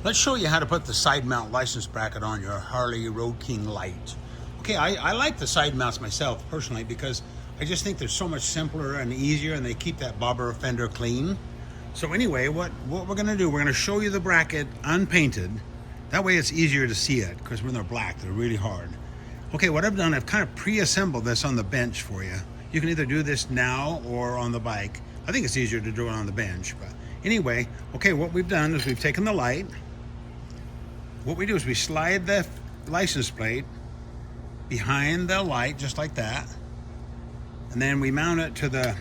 Let's show you how to put the side mount license bracket on your Harley Road King Light. Okay, I like the side mounts myself personally because I just think they're so much simpler and easier and they keep that bobber fender clean. So anyway, what we're gonna do, we're gonna show you the bracket unpainted. That way it's easier to see it because when they're black, they're really hard. Okay, what I've done, I've kind of pre-assembled this on the bench for you. You can either do this now or on the bike. I think it's easier to do it on the bench, but anyway, okay, what we've done is we've taken the light. What we do is we slide the license plate behind the light, just like that. And then we mount it to the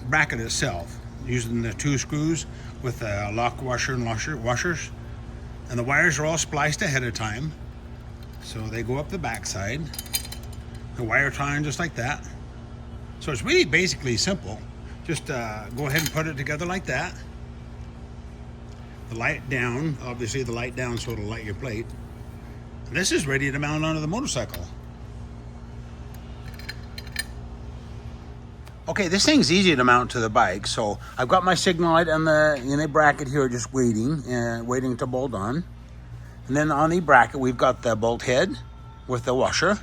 bracket itself, using the 2 screws with the lock washer and washers. And the wires are all spliced ahead of time. So they go up the backside. The wire tie just like that. So it's really basically simple. Just go ahead and put it together like that. The light down, obviously the light down so it'll light your plate. And this is ready to mount onto the motorcycle. Okay, this thing's easy to mount to the bike. So I've got my signal light in the bracket here just waiting to bolt on. And then on the bracket we've got the bolt head with the washer.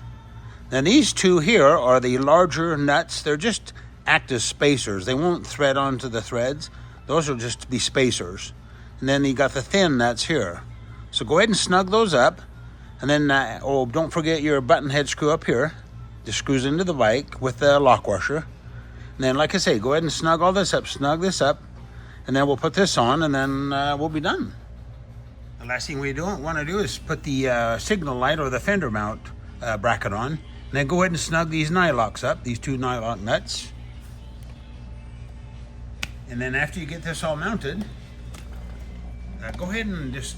Then these two here are the larger nuts. They're just act as spacers. They won't thread onto the threads. Those will just be spacers. And then you got the thin nuts here. So go ahead and snug those up. And then, don't forget your button head screw up here. Just screws into the bike with the lock washer. And then, like I say, go ahead and snug all this up, snug this up. And then we'll put this on and then we'll be done. The last thing we want to do is put the signal light or the fender mount bracket on. And then go ahead and snug these nylocks up, these 2 nylock nuts. And then after you get this all mounted, go ahead and just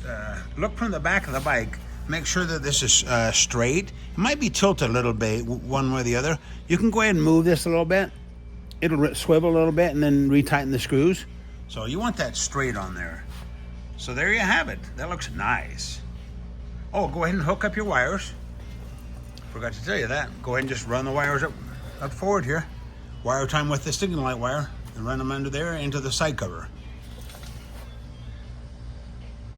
look from the back of the bike. Make sure that this is straight. It might be tilted a little bit one way or the other. You can go ahead and move this a little bit. It'll swivel a little bit and then retighten the screws. So you want that straight on there. So there you have it. That looks nice. Oh, go ahead and hook up your wires. Forgot to tell you that. Go ahead and just run the wires up forward here. Wire time with the signal light wire and run them under there into the side cover.